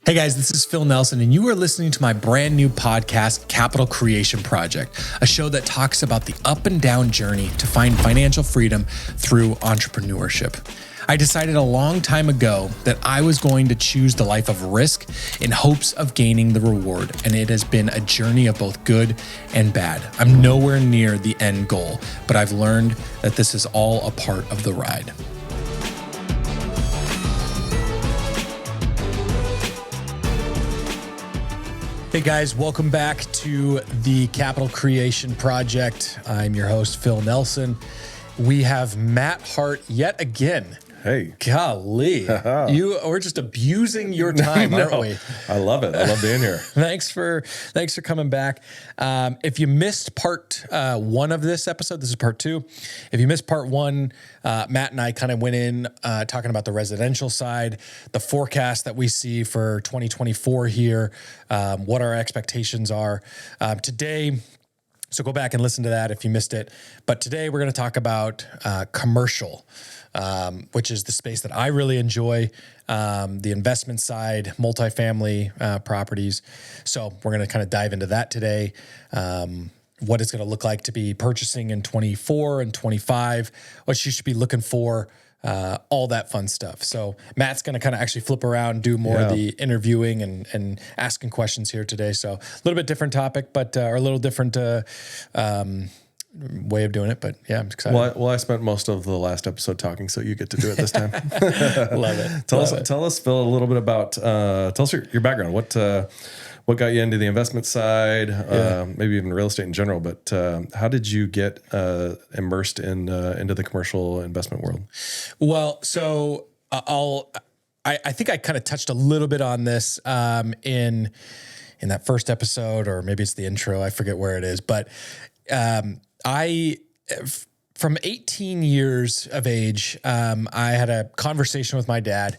Hey guys, this is Phil Nelson, and you are listening to my brand new podcast, Capital Creation Project, a show that talks about the up and down journey to find financial freedom through entrepreneurship. I decided a long time ago that I was going to choose the life of risk in hopes of gaining the reward, and it has been a journey of both good and bad. I'm nowhere near the end goal, but I've learned that this is all a part of the ride. Hey guys, welcome back to the Capital Creation Project. I'm your host, Phil Nelson. We have Matt Hart yet again. Hey. Golly. We're just abusing your time, aren't we? I love it. I love being here. Thanks for coming back. If you missed part one of this episode, this is part two. If you missed part one, Matt and I kind of went in talking about the residential side, the forecast that we see for 2024 here, what our expectations are. Today, so go back and listen to that if you missed it. But today we're going to talk about commercial, which is the space that I really enjoy, the investment side, multifamily properties. So we're going to kind of dive into that today, what it's going to look like to be purchasing in 24 and 25, what you should be looking for, all that fun stuff. So Matt's going to kind of actually flip around, do more of the interviewing and asking questions here today. So a little bit different topic, but or a little different way of doing it. But yeah, I'm excited. Well, I spent most of the last episode talking, so you get to do it this time. Love it. Tell us, Phil, a little bit about, tell us your background. What got you into the investment side, maybe even real estate in general, but how did you get immersed into the commercial investment world? Well, so I think I kind of touched a little bit on this in that first episode, or maybe it's the intro. I forget where it is, but from 18 years of age, I had a conversation with my dad.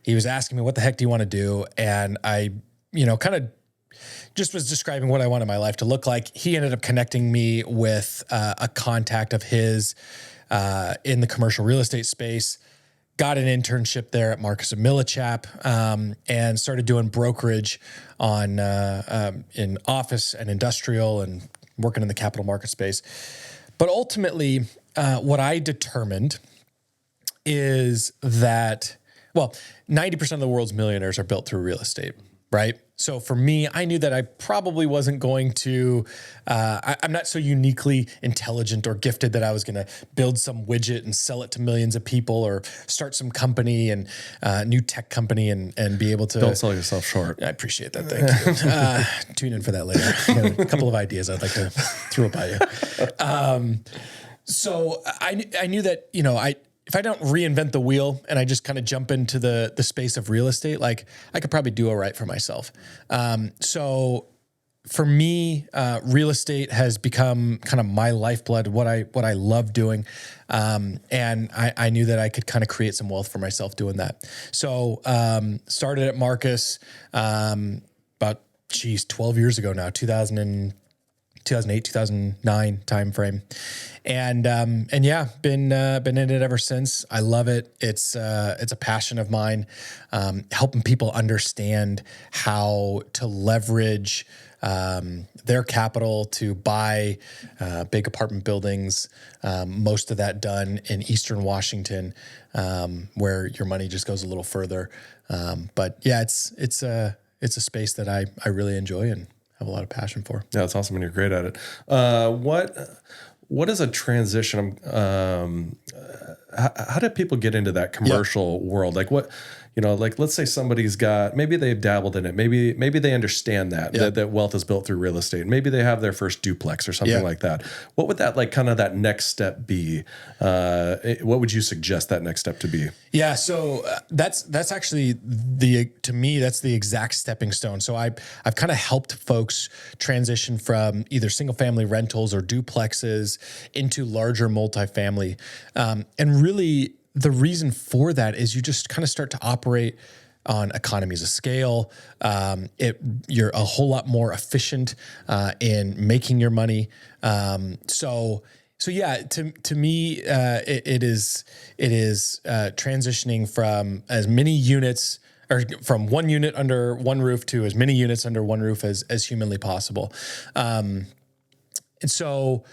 He was asking me, what the heck do you want to do? And I, kind of just was describing what I wanted my life to look like. He ended up connecting me with a contact of his in the commercial real estate space, got an internship there at Marcus & Millichap, and started doing brokerage on in office and industrial and working in the capital market space. But ultimately, what I determined is that, 90% of the world's millionaires are built through real estate, right? So for me, I knew that I probably wasn't going to, I'm not so uniquely intelligent or gifted that I was going to build some widget and sell it to millions of people or start some company and new tech company and be able to. Don't sell yourself short. I appreciate that. Thank you. Tune in for that later. I got a couple of ideas I'd like to throw by you. So I knew that, if I don't reinvent the wheel and I just kind of jump into the space of real estate, like I could probably do all right for myself. So for me, real estate has become kind of my lifeblood, what I love doing. And I knew that I could kind of create some wealth for myself doing that. So started at Marcus about 12 years ago now, 2008, 2009 timeframe. And yeah, been in it ever since. I love it. It's a passion of mine, helping people understand how to leverage their capital to buy big apartment buildings. Most of that done in Eastern Washington, where your money just goes a little further. But yeah, it's a space that I really enjoy and have a lot of passion for. Yeah, it's awesome, and you're great at it. What is a transition? How did people get into that commercial world? Like what, let's say somebody's maybe they've dabbled in it. Maybe they understand that wealth is built through real estate. Maybe they have their first duplex or something like that. What would that kind of that next step be? What would you suggest that next step to be? Yeah. So that's actually to me, that's the exact stepping stone. So I've kind of helped folks transition from either single family rentals or duplexes into larger multifamily. And really the reason for that is you just kind of start to operate on economies of scale. You're a whole lot more efficient in making your money. So yeah, to me, it is transitioning from as many units or from one unit under one roof to as many units under one roof as humanly possible. And so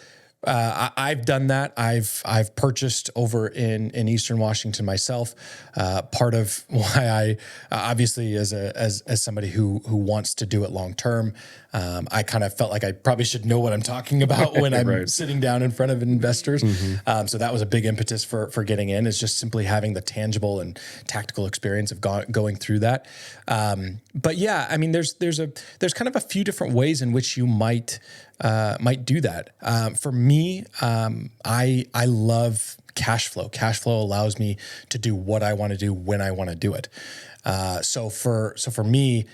I've done that. I've purchased over in Eastern Washington myself. Part of why I obviously as somebody who wants to do it long term, I kind of felt like I probably should know what I'm talking about when I'm right. sitting down in front of investors. So that was a big impetus for getting in, is just simply having the tangible and tactical experience of going through that. But yeah, I mean, there's kind of a few different ways in which you might do that. For me, I love cash flow. Cash flow allows me to do what I want to do when I want to do it. So for me,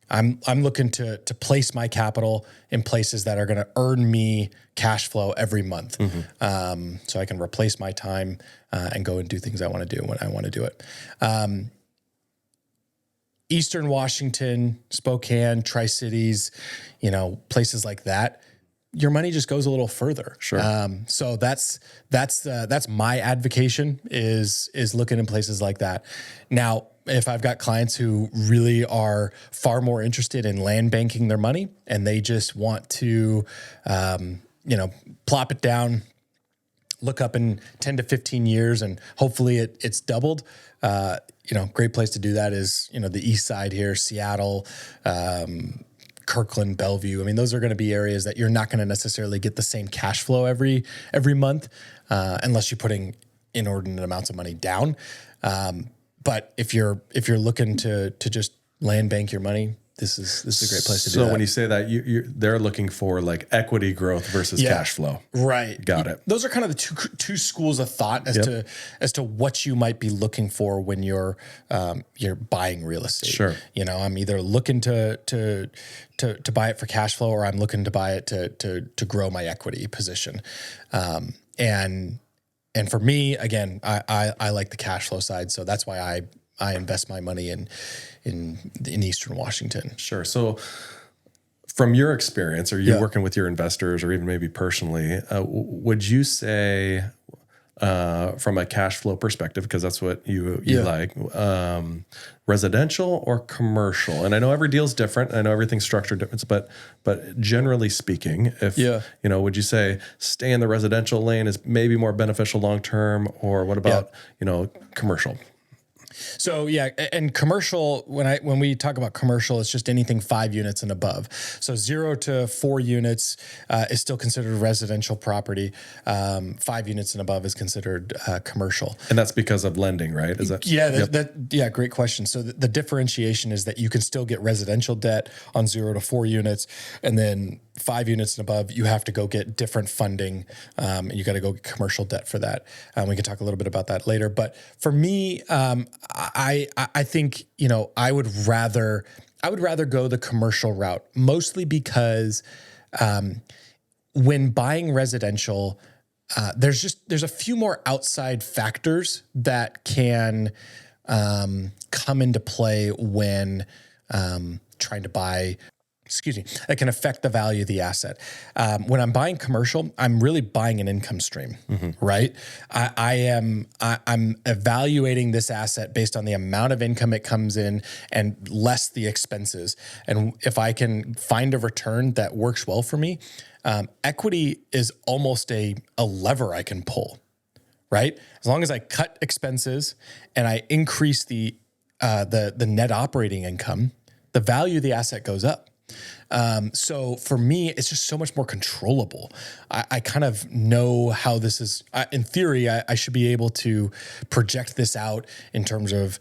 I'm looking to place my capital in places that are going to earn me cash flow every month. So I can replace my time and go and do things I want to do when I want to do it. Eastern Washington, Spokane, Tri-Cities, places like that, your money just goes a little further. Sure. So that's my advocation is looking in places like that. Now, if I've got clients who really are far more interested in land banking their money and they just want to, plop it down, look up in 10 to 15 years and hopefully it's doubled. Great place to do that is, the East Side here, Seattle, Kirkland, Bellevue. I mean, those are going to be areas that you're not going to necessarily get the same cash flow every month, unless you're putting inordinate amounts of money down. But if you're looking to just land bank your money, this is a great place to do that. So when you say that, they're looking for like equity growth versus cash flow, right? Got it. Those are kind of the two schools of thought as to what you might be looking for when you're buying real estate. Sure. I'm either looking to buy it for cash flow, or I'm looking to buy it to grow my equity position. And for me, again, I like the cash flow side, so that's why I invest my money in Eastern Washington. Sure. So from your experience, or you working with your investors, or even maybe personally, would you say from a cash flow perspective, because that's what you like, residential or commercial? And I know every deal's different. I know everything's structured different, but generally speaking, would you say stay in the residential lane is maybe more beneficial long-term, or what about, commercial? So and commercial, when we talk about commercial, it's just anything 5 units and above. So 0 to 4 units is still considered residential property. 5 units and above is considered commercial. And that's because of lending, right? Is that? Great question. So the differentiation is that you can still get residential debt on 0 to 4 units, and then 5 units and above, you have to go get different funding. And you got to go get commercial debt for that. We can talk a little bit about that later. But for me, I think, I would rather go the commercial route, mostly because when buying residential, there's a few more outside factors that can come into play when trying to buy. That can affect the value of the asset. When I'm buying commercial, I'm really buying an income stream, right? I'm evaluating this asset based on the amount of income it comes in and less the expenses. And if I can find a return that works well for me, equity is almost a lever I can pull, right? As long as I cut expenses and I increase the net operating income, the value of the asset goes up. So for me, it's just so much more controllable. I kind of know how this is. In theory, I should be able to project this out in terms of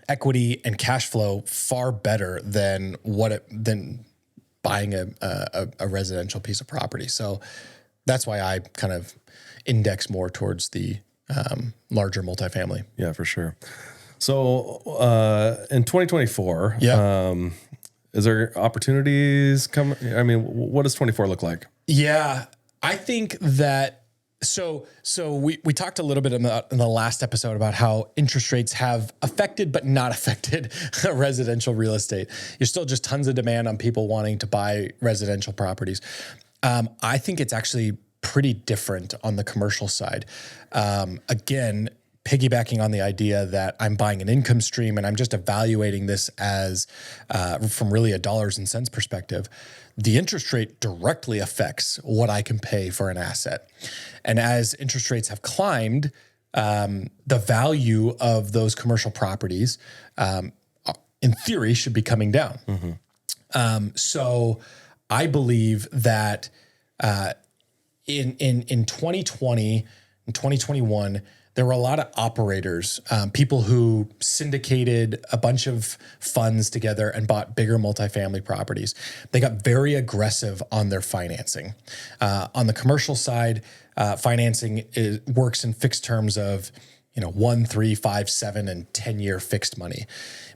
equity and cash flow far better than buying a residential piece of property. So that's why I kind of index more towards the larger multifamily. Yeah, for sure. So in 2024, is there opportunities come? I mean, what does 24 look like? Yeah, I think that. So we talked a little bit in the last episode about how interest rates have affected but not affected residential real estate. There's still just tons of demand on people wanting to buy residential properties. I think it's actually pretty different on the commercial side. Again, piggybacking on the idea that I'm buying an income stream and I'm just evaluating this as from really a dollars and cents perspective, the interest rate directly affects what I can pay for an asset. And as interest rates have climbed, the value of those commercial properties, in theory, should be coming down. So I believe that in 2020 and 2021, there were a lot of operators, people who syndicated a bunch of funds together and bought bigger multifamily properties. They got very aggressive on their financing. On the commercial side, financing works in fixed terms of 1, 3, 5, 7, and 10-year fixed money.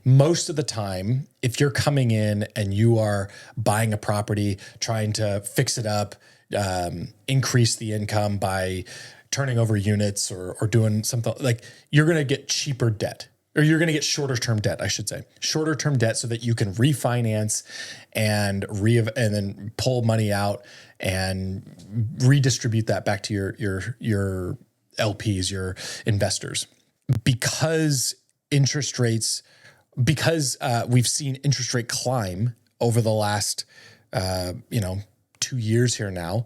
Most of the time, if you're coming in and you are buying a property, trying to fix it up, increase the income by turning over units or doing something, like, you're going to get cheaper debt, or you're going to get shorter term debt, I should say. Shorter term debt so that you can refinance and then pull money out and redistribute that back to your LPs, your investors. Because we've seen interest rate climb over the last 2 years here now,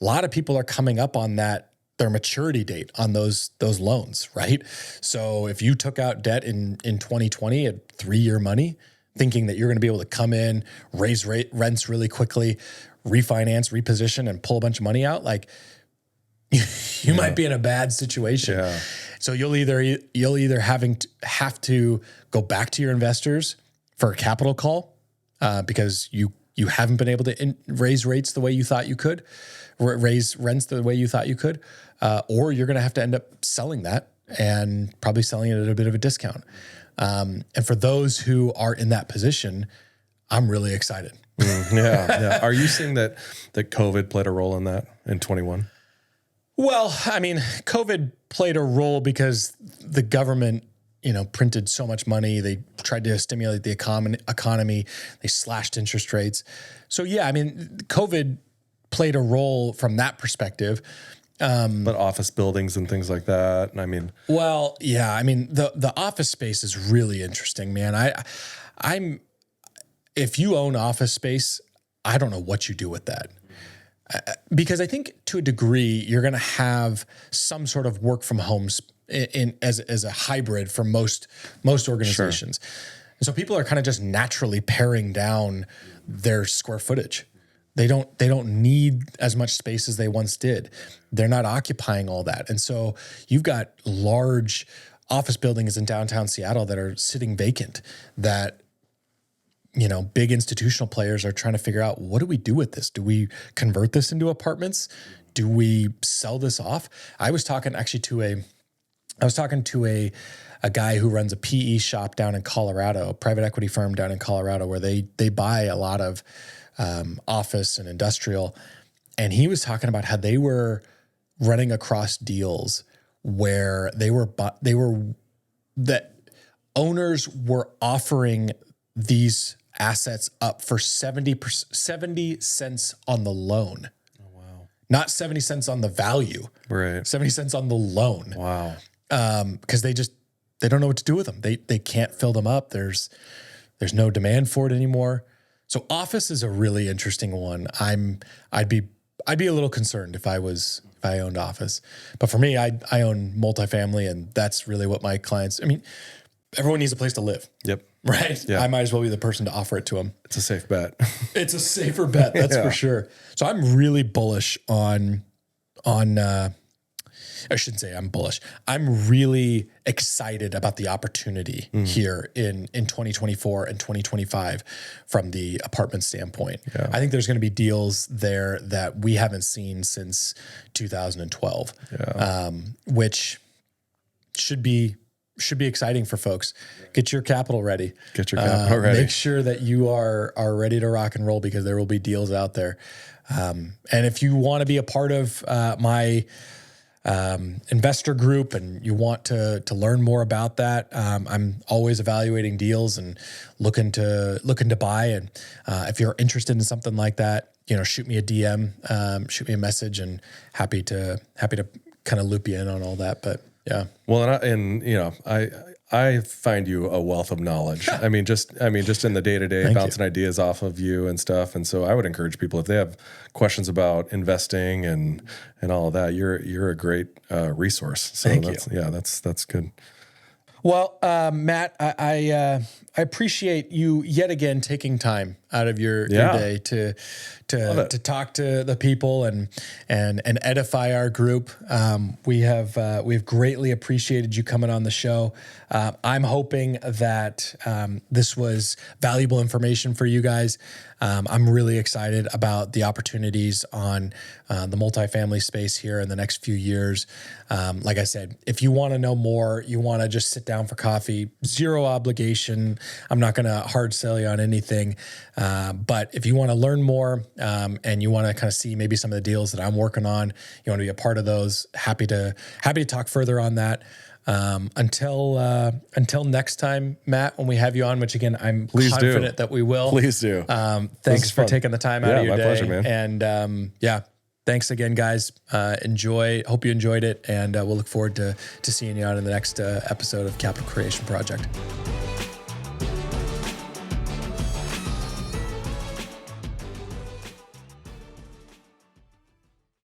a lot of people are coming up on their maturity date on those loans, right? So if you took out debt in 2020 at 3-year money, thinking that you're going to be able to come in, raise rents really quickly, refinance, reposition, and pull a bunch of money out, like, you might be in a bad situation. Yeah. So you'll either have to go back to your investors for a capital call because you haven't been able to raise rates the way you thought you could, raise rents the way you thought you could, or you're going to have to end up selling that and probably selling it at a bit of a discount. And for those who are in that position, I'm really excited. Yeah. Are you seeing that COVID played a role in that in 21? Well, I mean, COVID played a role because the government, printed so much money. They tried to stimulate the economy. They slashed interest rates. So yeah, I mean, COVID played a role from that perspective. But office buildings and things like that. I mean, well, yeah, I mean, the office space is really interesting, man. If you own office space, I don't know what you do with that. Because I think to a degree, you're going to have some sort of work from home as a hybrid for most organizations. Sure. And so people are kind of just naturally paring down their square footage. They don't need as much space as they once did. They're not occupying all that. And so you've got large office buildings in downtown Seattle that are sitting vacant that big institutional players are trying to figure out, what do we do with this? Do we convert this into apartments? Do we sell this off? I was talking to a guy who runs a PE shop down in Colorado, a private equity firm down in Colorado, where they buy a lot of office and industrial. And he was talking about how they were running across deals where that owners were offering these assets up for 70 cents on the loan. Oh, wow. Not 70 cents on the value. Right. 70 cents on the loan. Wow. Because they don't know what to do with them. They can't fill them up. There's no demand for it anymore. So office is a really interesting one. I'd be a little concerned if I owned office. But for me, I own multifamily, and that's really what my clients, I mean, everyone needs a place to live. Yep. Right? Yeah. I might as well be the person to offer it to them. It's a safe bet. It's a safer bet, that's for sure. So I'm really bullish on I shouldn't say I'm bullish. I'm really excited about the opportunity here in 2024 and 2025 from the apartment standpoint. Yeah. I think there's going to be deals there that we haven't seen since 2012, which should be exciting for folks. Get your capital ready. Make sure that you are ready to rock and roll, because there will be deals out there. And if you want to be a part of my investor group and you want to learn more about that, I'm always evaluating deals and looking to buy. And if you're interested in something like that, shoot me a DM, shoot me a message, and happy to kind of loop you in on all that. But Yeah. Well, I find you a wealth of knowledge. I mean, just in the day to day, bouncing ideas off of you and stuff. And so I would encourage people, if they have questions about investing and all of that, you're a great resource. So that's good. Well, Matt, I appreciate you yet again taking time out of your day to talk to the people and edify our group. We've greatly appreciated you coming on the show. I'm hoping that this was valuable information for you guys. I'm really excited about the opportunities on the multifamily space here in the next few years. Like I said, if you want to know more, you want to just sit down for coffee, zero obligation. I'm not going to hard sell you on anything. But if you want to learn more and you want to kind of see maybe some of the deals that I'm working on, you want to be a part of those, happy to talk further on that. Until next time, Matt, when we have you on, which again, I'm confident that we will. Please do. Thanks for taking the time out of your day. My pleasure, man. And thanks again, guys. Hope you enjoyed it, and we'll look forward to seeing you on in the next episode of Capital Creation Project.